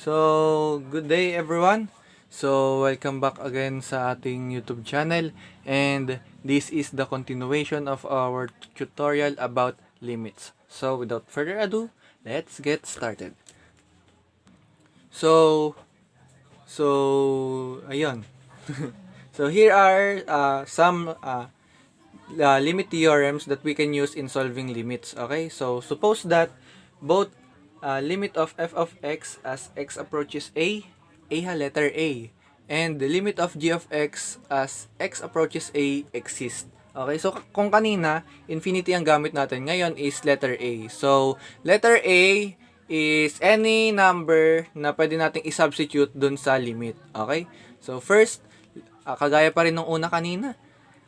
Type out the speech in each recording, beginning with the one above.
Good day everyone. Welcome back again sa ating YouTube channel, and this is the continuation of our tutorial about limits. So, without further ado, let's get started. So, ayun. So, here are some limit theorems that we can use in solving limits. Okay, so suppose that both limit of f of x as x approaches letter A, and the limit of g of x as x approaches A exist. Okay, so kung kanina, infinity ang gamit natin, ngayon is letter A. So, letter A is any number na pwede nating i-substitute dun sa limit. Okay? So, first, kagaya pa rin nung una kanina,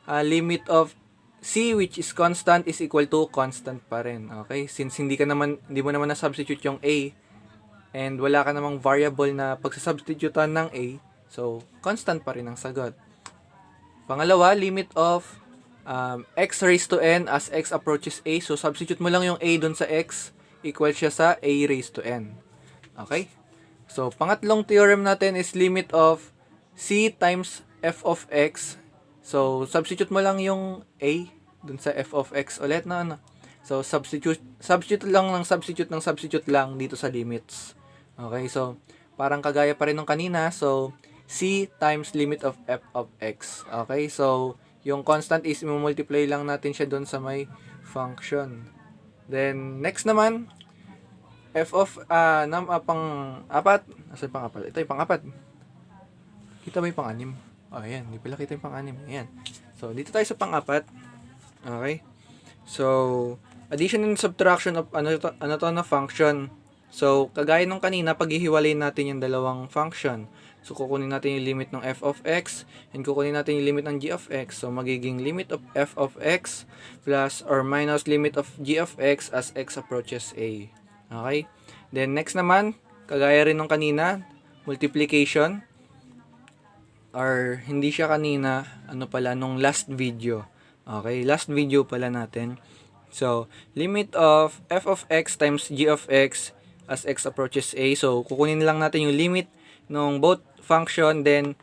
limit of c which is constant is equal to constant pa rin. Okay? Since hindi mo naman na-substitute yung a, and wala ka namang variable na pagsasubstitutean ng a, so constant pa rin ang sagot. Pangalawa, limit of x raised to n as x approaches a. So substitute mo lang yung a dun sa x, equal siya sa a raised to n. Okay? So pangatlong theorem natin is limit of c times f of x. So substitute mo lang yung a dun sa f of x ulit na ano. So substitute lang dito sa limits. Okay, so parang kagaya pa rin ng kanina. So c times limit of f of x. Okay, so yung constant is i-multiply lang natin siya dun sa may function. Then next naman, f of pang-apat. Asa yung pang-apat? Ito yung pang-apat. Kita ba yung pang-anim? Oh, ayan. Hindi pala kita yung pang-anim. Ayan. So, dito tayo sa pang-apat. Okay? So, addition and subtraction of ano to na function. So, kagaya nung kanina, paghihiwalayin natin yung dalawang function. So, kukunin natin yung limit ng f of x and kukunin natin yung limit ng g of x. So, magiging limit of f of x plus or minus limit of g of x as x approaches a. Okay? Then, next naman, kagaya rin nung kanina, multiplication. Or hindi siya kanina, ano pala, nung last video. Okay, last video pala natin. So, limit of f of x times g of x as x approaches a. So, kukunin lang natin yung limit ng both function, then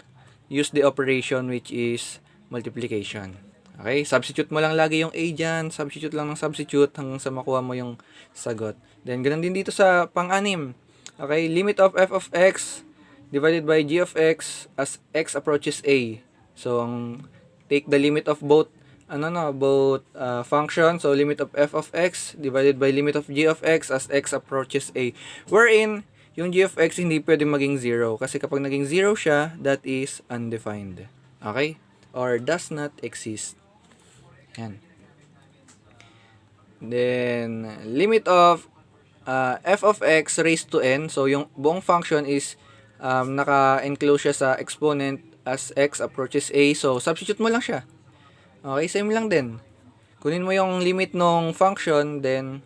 use the operation which is multiplication. Okay, substitute mo lang lagi yung a dyan, substitute lang ng substitute hanggang sa makuha mo yung sagot. Then, ganun din dito sa pang-anim. Okay, limit of f of x divided by g of x as x approaches a. So, take the limit of both function. So, limit of f of x divided by limit of g of x as x approaches a. Wherein, yung g of x hindi pwede maging 0. Kasi kapag naging 0 siya, that is undefined. Okay? Or does not exist. Yan. Then, limit of f of x raised to n. So, yung buong function is naka-enclose siya sa exponent as x approaches a. So, substitute mo lang siya. Okay, same lang din. Kunin mo yung limit ng function, then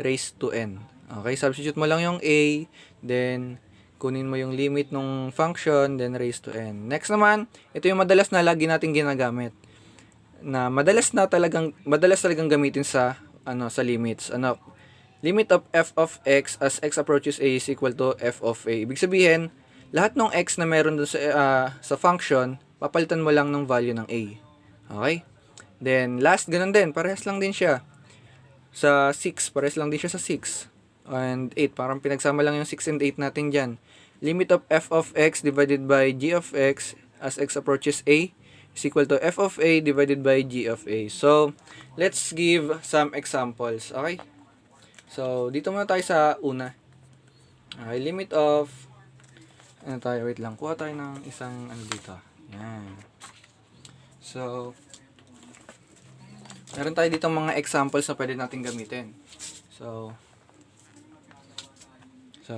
raised to n. Okay, substitute mo lang yung a, then kunin mo yung limit ng function, then raised to n. Next naman, ito yung madalas na lagi nating ginagamit. Na madalas talagang gamitin sa limits. Limit of f of x as x approaches a is equal to f of a. Ibig sabihin, lahat ng x na meron doon sa function, papalitan mo lang ng value ng a. Okay? Then, last, ganun din. Parehas lang din siya. Sa 6, parehas lang din siya sa 6. And 8, parang pinagsama lang yung 6 and 8 natin dyan. Limit of f of x divided by g of x as x approaches a is equal to f of a divided by g of a. So, let's give some examples. Okay? So, dito muna tayo sa una. Okay, limit of wait lang, kuha tayo ng isang dito. Yan. So, meron tayo dito mga examples na pwede natin gamitin. So,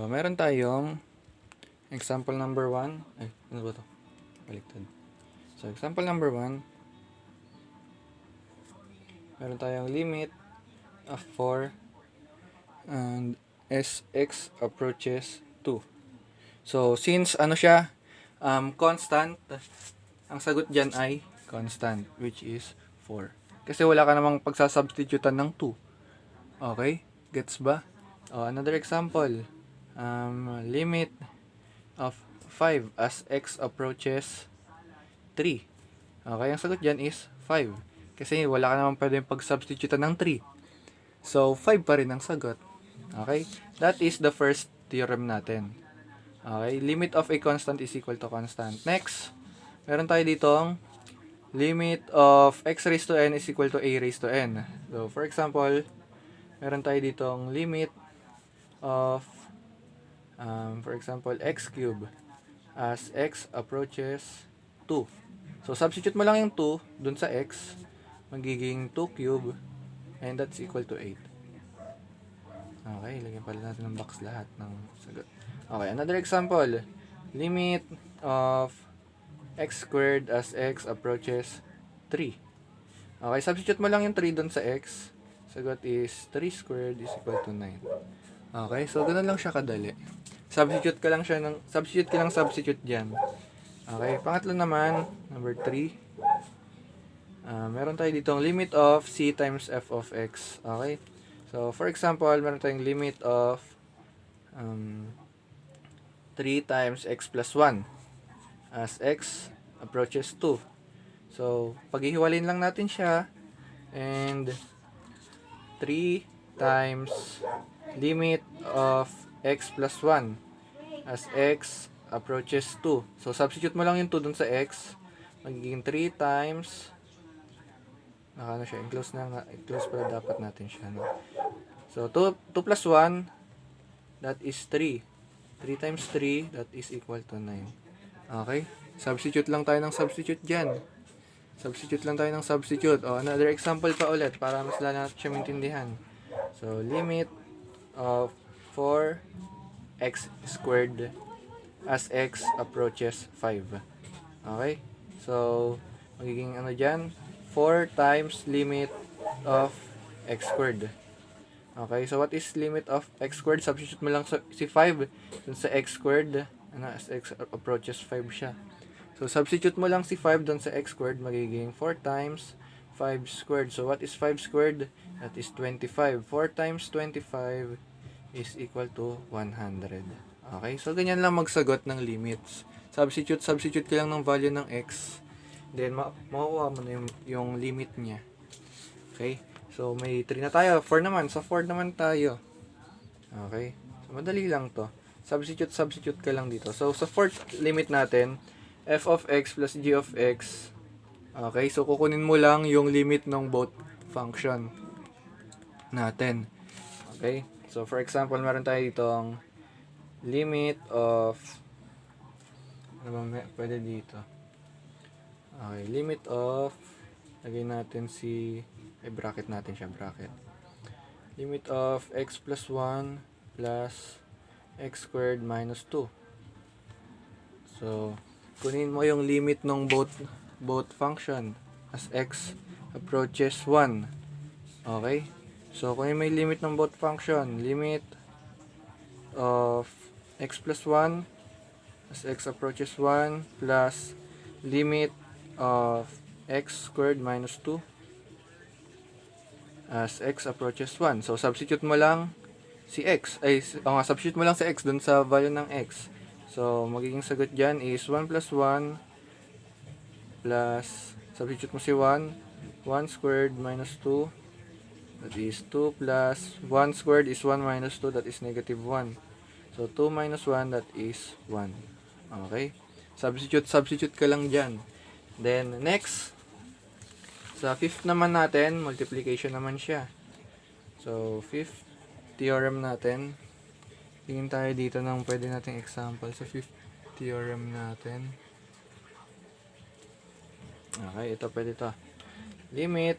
meron tayong example number 1. Ay, ano ba to? Baliktad. So, example number 1. Meron tayong limit of 4 and sx approaches 2. So, since constant, ang sagot dyan ay constant, which is 4. Kasi wala ka namang pagsasubstitutan ng 2. Okay? Gets ba? Another example. Limit of 5 as x approaches 3? Okay, ang sagot dyan is 5. Kasi wala ka naman pwedeng pag-substitutean ng 3. So, 5 pa rin ang sagot. Okay? That is the first theorem natin. Okay? Limit of a constant is equal to constant. Next, meron tayo ditong limit of x raised to n is equal to a raised to n. So, for example, meron tayo ditong limit of, for example, x cube as x approaches 2. So, substitute mo lang yung 2 dun sa x, magiging 2 cube, and that's equal to 8. Okay, lagyan pala natin ng box lahat ng sagot. Okay, another example. Limit of x squared as x approaches 3. Okay, substitute mo lang yung 3 dun sa x. Sagot is 3 squared is equal to 9. Okay, so ganun lang siya kadali. Substitute ka lang substitute diyan. Okay, pangatlo naman, number 3. Meron tayo ditong limit of c times f of x. Okay? So, for example, meron tayong limit of 3 times x plus 1 as x approaches 2. So, paghihiwalin lang natin siya, and 3 times limit of x plus 1 as x approaches 2. So, substitute mo lang yung 2 dun sa x. Magiging 3 times, ano siya, i-close pala dapat natin siya, no? So, 2 plus 1, that is 3. 3 times 3, that is equal to 9. Okay? Substitute lang tayo ng substitute dyan. Substitute lang tayo ng substitute. O, another example pa ulit para mas lalo natin siya maintindihan. So, limit of 4x squared as x approaches 5. Okay? So, magiging ano dyan? 4 times limit of x squared. Okay, so what is limit of x squared? Substitute mo lang si 5 dun sa x squared. As x approaches 5 siya. So, substitute mo lang si 5 dun sa x squared. Magiging 4 times 5 squared. So, what is 5 squared? That is 25. 4 times 25 is equal to 100. Okay, so ganyan lang magsagot ng limits. Substitute ka lang ng value ng x. Then, makukuha mo na yung limit niya. Okay? So, may 3 na tayo. 4 naman. Sa 4 naman tayo. Okay? So, madali lang to. Substitute ka lang dito. So, sa fourth limit natin, f of x plus g of x. Okay? So, kukunin mo lang yung limit ng both function natin. Okay? So, for example, meron tayo ditong limit of, ano ba pwede dito? Okay, limit of, lagay natin bracket natin siya, bracket. Limit of x plus 1 plus x squared minus 2. So, kunin mo yung limit ng both function as x approaches 1. Okay? So, kunin mo yung limit ng both function. Limit of x plus 1 as x approaches 1 plus limit of x squared minus 2 as x approaches 1. So, substitute mo lang si x. Substitute mo lang si x dun sa value ng x. So, magiging sagot dyan is 1 plus 1 plus, substitute mo si 1. 1 squared minus 2. That is 2 plus 1 squared is 1 minus 2. That is negative 1. So, 2 minus 1, that is 1. Okay? Substitute ka lang dyan. Then, next, sa fifth naman natin, multiplication naman siya. So, fifth theorem natin. Tingin tayo dito ng pwede nating example sa fifth theorem natin. Okay, ito pwede to. Limit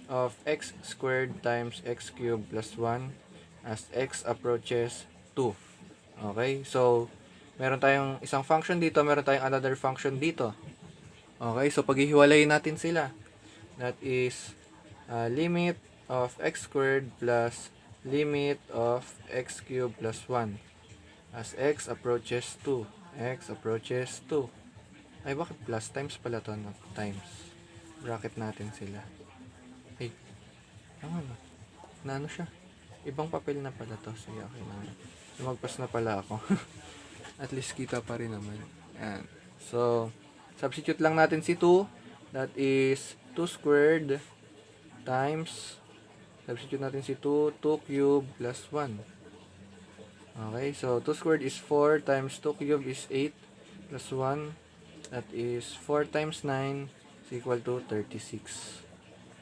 of x squared times x cubed plus 1 as x approaches 2. Okay, so, meron tayong isang function dito, meron tayong another function dito. Okay, so paghihiwalayin natin sila. That is limit of x squared plus limit of x cubed plus 1 as x approaches 2. X approaches 2. Ay, bakit plus? Times pala to, no? Times. Bracket natin sila. Ay, ano siya? Ibang papel na pala to. Sige, okay na. Lumagpas na pala ako. At least kita pa rin naman. Ayan. So, substitute lang natin si 2. That is 2 squared times, substitute natin si 2, 2 cube plus 1. Okay, so 2 squared is 4 times 2 cube is 8 plus 1. That is 4 times 9 is equal to 36.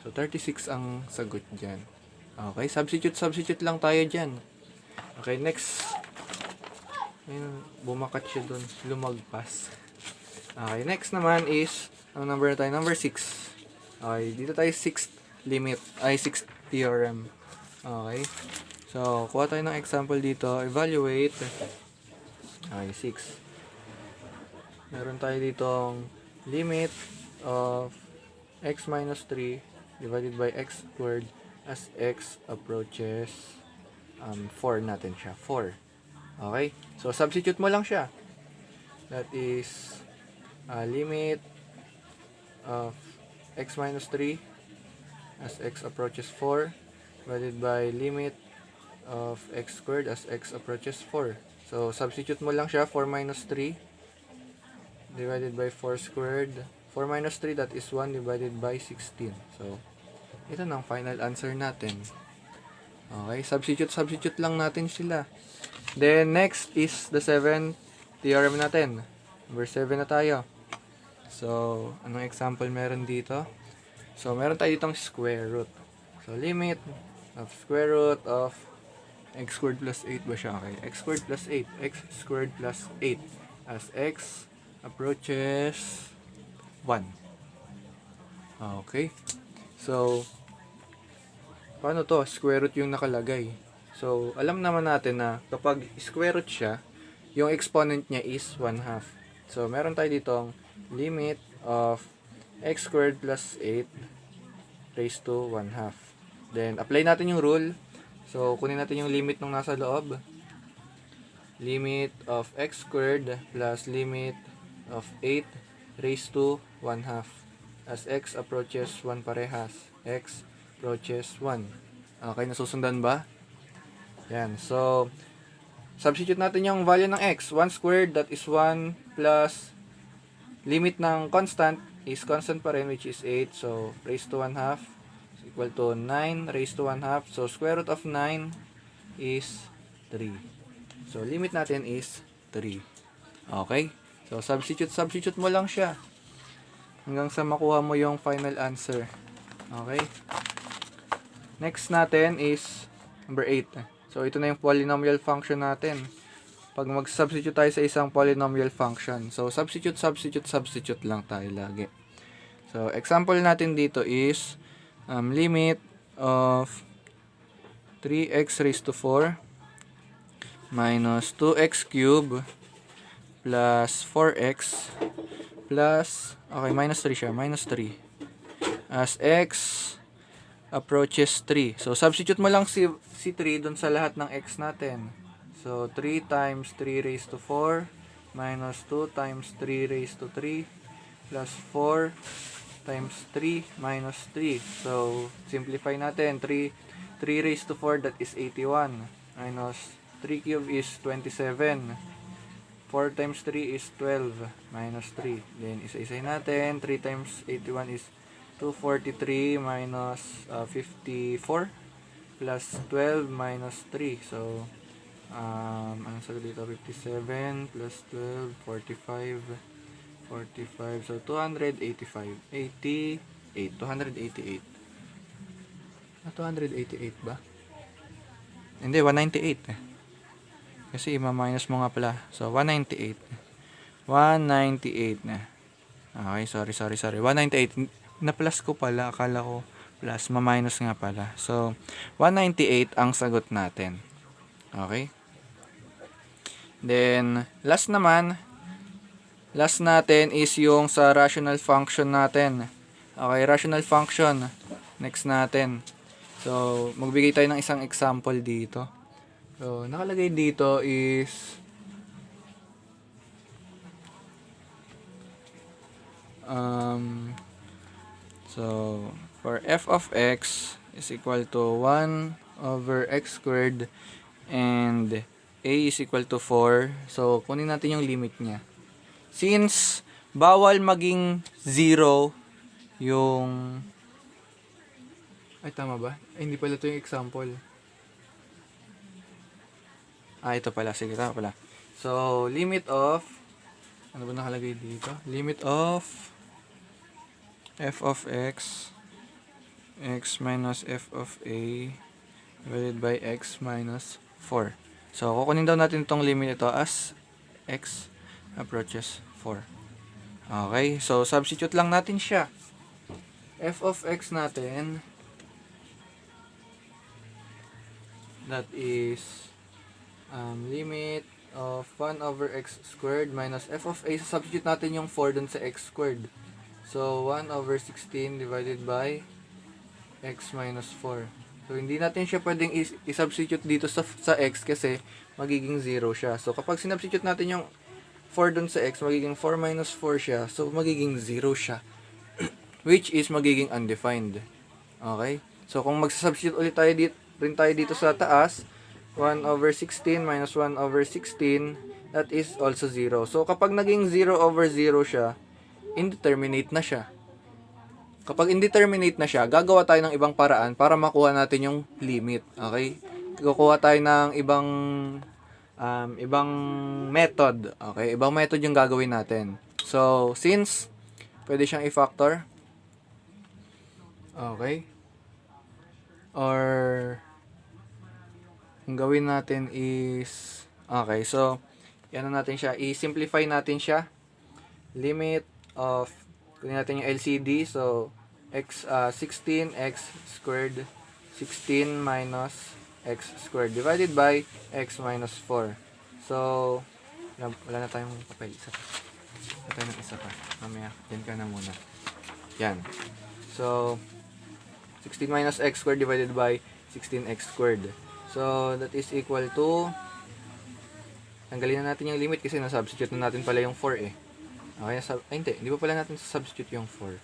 So, 36 ang sagot dyan. Okay, substitute lang tayo dyan. Okay, next. Ayun, bumakat siya dun. Lumagpas. Okay, next naman is, ang number na tayo? Number 6. Okay, dito tayo 6th limit. Ay, 6th theorem. Okay. So, kuha tayo ng example dito. Evaluate. Okay, 6. Meron tayo ditong limit of x minus 3 divided by x squared as x approaches 4 natin siya. 4. Okay? So, substitute mo lang siya. That is limit of x minus 3 as x approaches 4 divided by limit of x squared as x approaches 4. So, substitute mo lang siya. 4 minus 3 divided by 4 squared. 4 minus 3, that is 1 divided by 16. So, ito na ang final answer natin. Okay, substitute lang natin sila. Then, next is the 7th theorem natin. Number 7 na tayo. So, anong example meron dito? So, meron tayo ditong square root. So, limit of square root of x squared plus 8 ba siya? Okay, x squared plus 8. X squared plus 8 as x approaches 1. Okay. So, paano to? Square root yung nakalagay. So, alam naman natin na kapag square root siya, yung exponent niya is 1/2. So, meron tayo ditong limit of x squared plus 8 raised to 1/2. Then, apply natin yung rule. So, kunin natin yung limit nung nasa loob. Limit of x squared plus limit of 8 raised to 1/2 as x approaches 1 parehas. X approaches 1. Okay, nasusundan ba? Yan. So, substitute natin yung value ng x. 1 squared, that is 1 plus limit ng constant is constant pa rin, which is 8. So, raised to 1/2 is equal to 9 raised to 1/2. So, square root of 9 is 3. So, limit natin is 3. Okay? So, substitute mo lang siya hanggang sa makuha mo yung final answer. Okay? Next natin is number 8. So, ito na yung polynomial function natin. Pag mag-substitute tayo sa isang polynomial function. So, substitute lang tayo lagi. So, example natin dito is limit of 3x raised to 4 minus 2x cubed plus 4x plus, okay, minus 3 siya, minus 3 as x approaches 3. So, substitute mo lang si 3 dun sa lahat ng x natin. So, 3 times 3 raised to 4 minus 2 times 3 raised to 3 plus 4 times 3 minus 3. So, simplify natin. 3 raised to 4, that is 81 minus 3 cube is 27. 4 times 3 is 12 minus 3. Then, isa-isay natin. 3 times 81 is 243 minus 54 plus 12 minus 3. So, ano sagot dito? 57 plus 12, 45. So, 285. 288. 288 ba? Hindi, 198 Kasi ima-minus mo nga pala. So, 198. 198 na. Okay, sorry. 198. Na-plus ko pala. Akala ko plus. Ma-minus nga pala. So, 198 ang sagot natin. Okay? Then, last natin is yung sa rational function natin. Okay, rational function. Next natin. So, magbigay tayo ng isang example dito. So, nakalagay dito is so, for f of x is equal to 1 over x squared and a is equal to 4. So, kunin natin yung limit niya. Since bawal maging 0 yung... Ay, tama ba? Ay, hindi pala ito yung example. Ito pala. Sige, tama pala. So, limit of... Ano ba nakalagay dito? Limit of f of x minus f of a divided by x minus 4. So, kukunin daw natin itong limit ito as x approaches 4. Okay, so substitute lang natin siya. F of x natin, that is limit of 1 over x squared minus f of a. Substitute natin yung 4 dun sa x squared. So, 1 over 16 divided by x minus 4. So, hindi natin siya pwedeng i-substitute dito sa x kasi magiging 0 siya. So, kapag sinubstitute natin yung 4 dun sa x, magiging 4 minus 4 siya. So, magiging 0 siya. Which is magiging undefined. Okay? So, kung magsasubstitute ulit tayo dito sa taas, 1 over 16 minus 1 over 16, that is also 0. So, kapag naging 0 over 0 siya, indeterminate na siya. Kapag indeterminate na siya, gagawa tayo ng ibang paraan para makuha natin yung limit. Okay? Kukuha tayo ng ibang method. Okay? Ibang method yung gagawin natin. So, since pwede siyang i-factor. Okay? Or ang gawin natin is so ano natin siya, i-simplify natin siya. Limit of kunin natin yung LCD. So, 16x squared 16 minus x squared divided by x minus 4. So, wala na tayong papel. Isa pa. Mamaya, yan ka na muna. Yan. So, 16 minus x squared divided by 16x squared. So, that is equal to, tanggalin na natin yung limit kasi na-substitute na natin pala yung 4 eh. Okay, hindi pa pala natin substitute yung 4.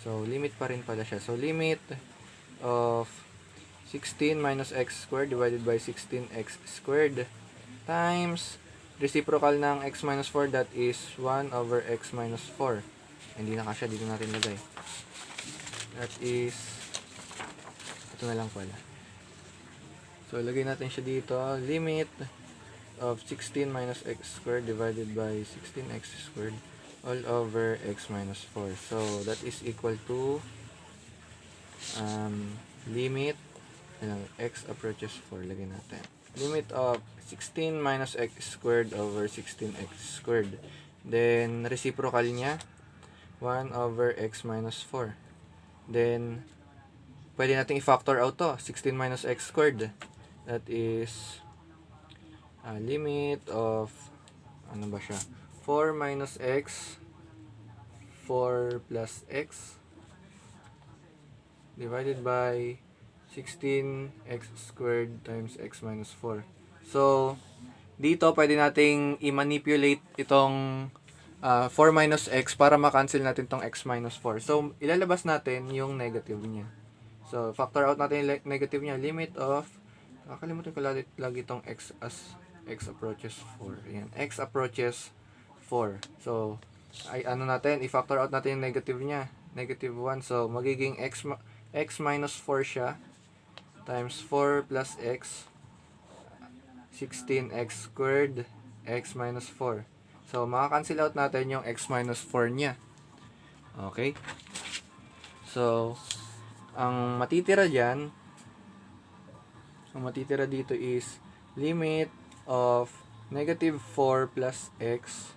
So, limit pa rin pala siya. So, limit of 16 minus x squared divided by 16x squared times reciprocal ng x minus 4, that is 1 over x minus 4. Hindi na kasya, dito natin lagay. That is, ito na lang pala. So, lagay natin siya dito. Limit of 16 minus x squared divided by 16x squared all over x minus 4. So, that is equal to limit x approaches 4. Lagay natin. Limit of 16 minus x squared over 16x squared. Then, reciprocal niya, 1 over x minus 4. Then, pwede natin i-factor out to. 16 minus x squared. That is limit of, ano ba siya? 4 minus x, 4 plus x, divided by 16x squared times x minus 4. So, dito pwede nating i-manipulate itong 4 minus x para ma-cancel natin itong x minus 4. So, ilalabas natin yung negative niya. So, factor out natin yung negative niya. Limit of, nakakalimutan ko lagi itong x as x approaches 4. Ayan, x approaches 4. So, natin, i-factor out natin yung negative niya. Negative 1. So, magiging x minus 4 siya times 4 plus x 16x squared x minus 4. So, maka-cancel out natin yung x minus 4 niya. Okay? So, ang matitira dito is limit of negative 4 plus x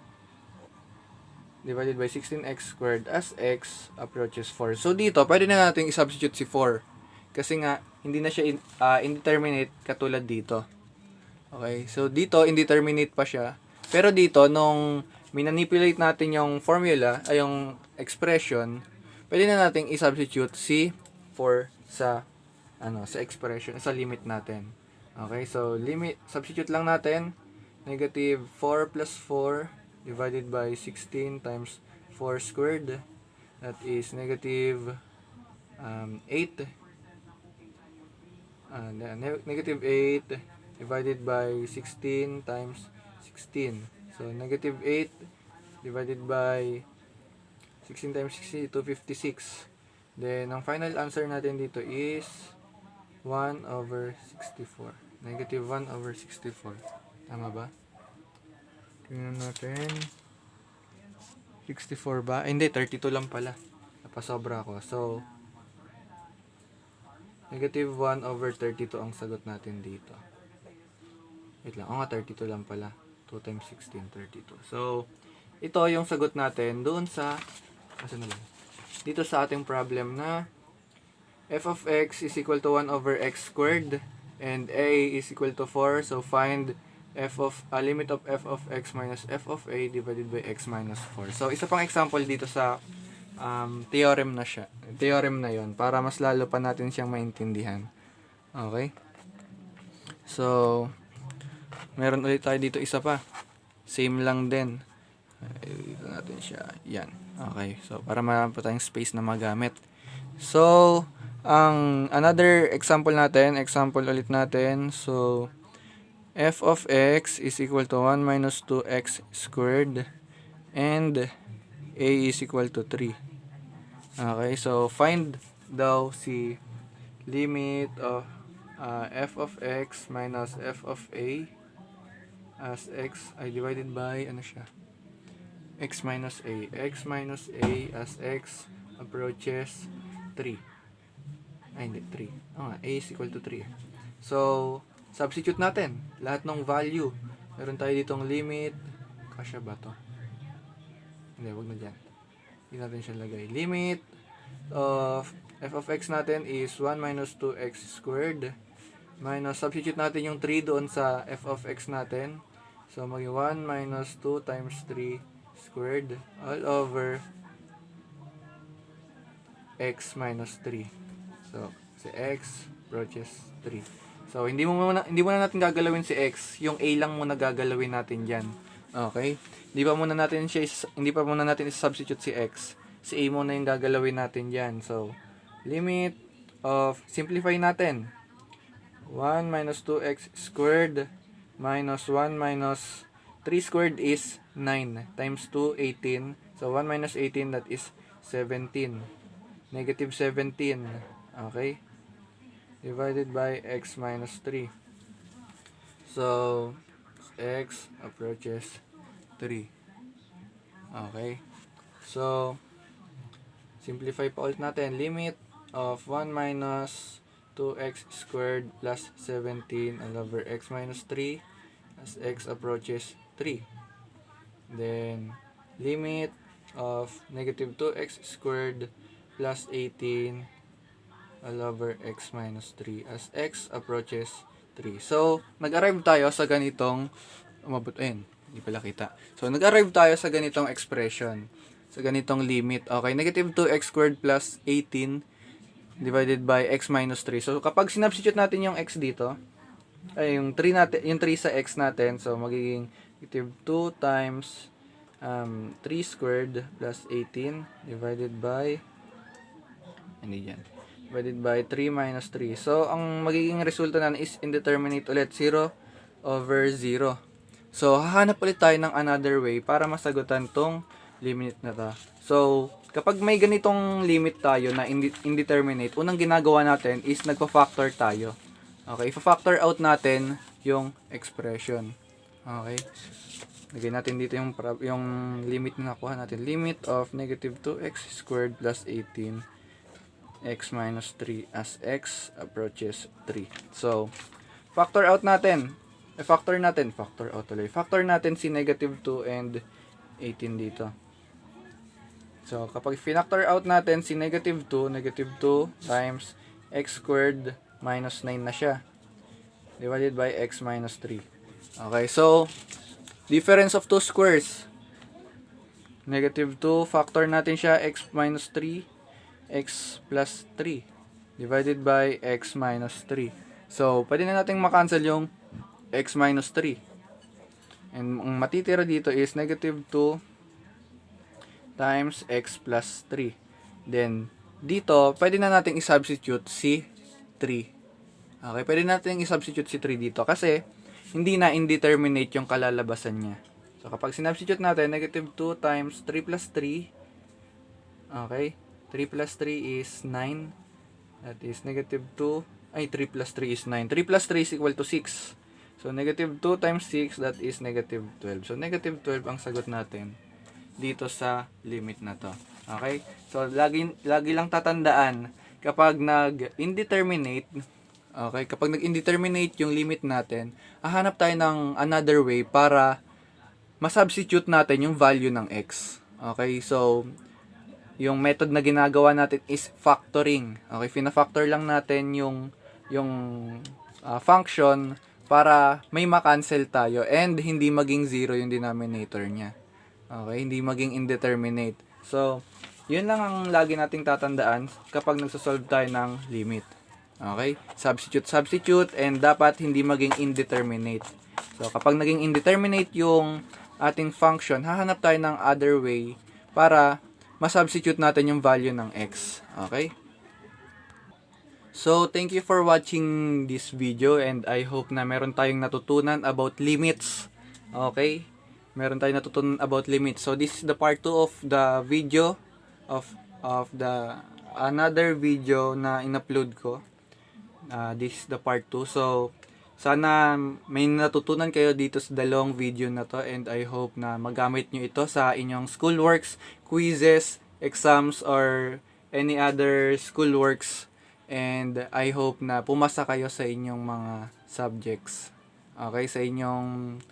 divided by 16x squared as x approaches 4. So, dito, pwede na natin i-substitute si 4. Kasi nga, hindi na siya indeterminate katulad dito. Okay? So, dito, indeterminate pa siya. Pero dito, nung minanipulate natin yung formula, ay yung expression, pwede na natin i-substitute si 4 sa expression, sa limit natin. Okay? So, substitute lang natin, negative 4 plus 4 divided by 16 times 4 squared. That is negative 8. Negative 8 divided by 16 times 16. So, negative 8 divided by 16 times 60, 256. Then, ang final answer natin dito is 1 over 64. Negative 1 over 64. Tama ba? Tingnan natin. 64 ba? Hindi, 32 lang pala. Napasobra ako. So, negative 1 over 32 ang sagot natin dito. Wait lang. O nga, 32 lang pala. 2 times 16, 32. So, ito yung sagot natin doon sa, kasi na lang, dito sa ating problem na f of x is equal to 1 over x squared and a is equal to 4. So, find limit of f of x minus f of a divided by x minus 4. So, isa pang example dito sa theorem na siya. Theorem na yon para mas lalo pa natin siyang maintindihan. Okay? So, meron ulit tayo dito isa pa. Same lang din. Dito natin siya. Yan. Okay. So, para marami pa tayong space na magamit. So, another example natin. Example ulit natin. So, f of x is equal to 1 minus 2x squared and a is equal to 3. Okay, so find daw si limit of f of x minus f of a as x ay divided by ano siya? X minus a. X minus a as x approaches 3. Ay, hindi, 3. A is equal to 3. So, substitute natin lahat ng value. Meron tayo ditong limit. Kasya ba to? Hindi, wag na dyan. Hindi natin siya lagay. Limit of f of x natin is 1 minus 2x squared. Minus, substitute natin yung 3 doon sa f of x natin. So, maging 1 minus 2 times 3 squared all over x minus 3. So, si x approaches 3. So, hindi muna natin gagalawin si x. Yung a lang muna gagalawin natin diyan. Okay? Hindi pa muna natin i-substitute si x. Si a muna yung gagalawin natin diyan. So, limit of, simplify natin. 1 minus 2x squared minus 1 minus 3 squared is 9 times 2, 18. So, 1 minus 18, that is 17. Negative 17. Okay? Divided by x minus 3. So, x approaches 3. Okay? So, simplify pa ulit natin. Limit of 1 minus 2x squared plus 17 all over x minus 3 as x approaches 3. Then, limit of negative 2x squared plus 18 all over x minus 3 as x approaches 3. So, nag-arrive tayo sa ganitong hindi pala kita. So, nag-arrive tayo sa ganitong expression. Sa ganitong limit. Okay, negative 2x squared plus 18 divided by x minus 3. So, kapag sinubstitute natin yung x dito, ay yung 3 natin, yung 3 sa x natin, so magiging negative 2 times 3 squared plus 18 divided by divided by 3 minus 3. So, ang magiging resulta natin is indeterminate ulit, 0 over 0. So, hahanap ulit tayo ng another way para masagutan tong limit na to. So, kapag may ganitong limit tayo na indeterminate, unang ginagawa natin is nagpa-factor tayo. Okay, ipa-factor out natin yung expression. Okay. Lagay natin dito yung limit na nakuha natin. Limit of negative 2x squared plus 18 x minus 3 as x approaches 3. So, factor out natin. Factor natin si negative 2 and 18 dito. So, kapag factor out natin si negative 2 times x squared minus 9 na siya. Divided by x minus 3. Okay, so, difference of two squares. Negative 2, factor natin siya, x minus 3, x plus 3 divided by x minus 3. So, pwede na nating makancel yung x minus 3. And ang matitira dito is negative 2 times x plus 3. Then, dito, pwede na nating i-substitute si 3. Okay, pwede natin i-substitute si 3 dito kasi hindi na indeterminate yung kalalabasan niya. So, kapag sinubstitute natin, negative 2 times 3 plus 3, okay, 3 plus 3 is 9. That is negative 2, 3 plus 3 is 9. 3 plus 3 is equal to 6. So, negative 2 times 6, that is negative 12. So, negative 12 ang sagot natin dito sa limit na to. Okay? So, lagi lang tatandaan, kapag nag-indeterminate, okay, kapag nag-indeterminate yung limit natin, hahanap tayo ng another way para masubstitute natin yung value ng x. Okay? So, yung method na ginagawa natin is factoring. Okay? Fina-factor lang natin yung function para may ma-cancel tayo and hindi maging 0 yung denominator niya. Okay? Hindi maging indeterminate. So, yun lang ang lagi nating tatandaan kapag nagsosolve tayo ng limit. Okay? Substitute, and dapat hindi maging indeterminate. So, kapag naging indeterminate yung ating function, hahanap tayo ng other way para masubstitute natin yung value ng x. Okay? So, thank you for watching this video and I hope na meron tayong natutunan about limits. Okay? Meron tayong natutunan about limits. So, this is the part 2 of the video of the another video na in-upload ko. This is the part 2. So, sana may natutunan kayo dito sa dalawang video na to and I hope na magamit nyo ito sa inyong schoolworks, quizzes, exams, or any other schoolworks. And I hope na pumasa kayo sa inyong mga subjects. Okay, sa inyong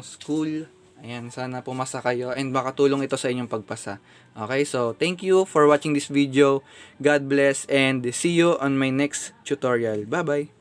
school. Ayan, sana pumasa kayo and makatulong ito sa inyong pagpasa. Okay, so thank you for watching this video. God bless and see you on my next tutorial. Bye-bye!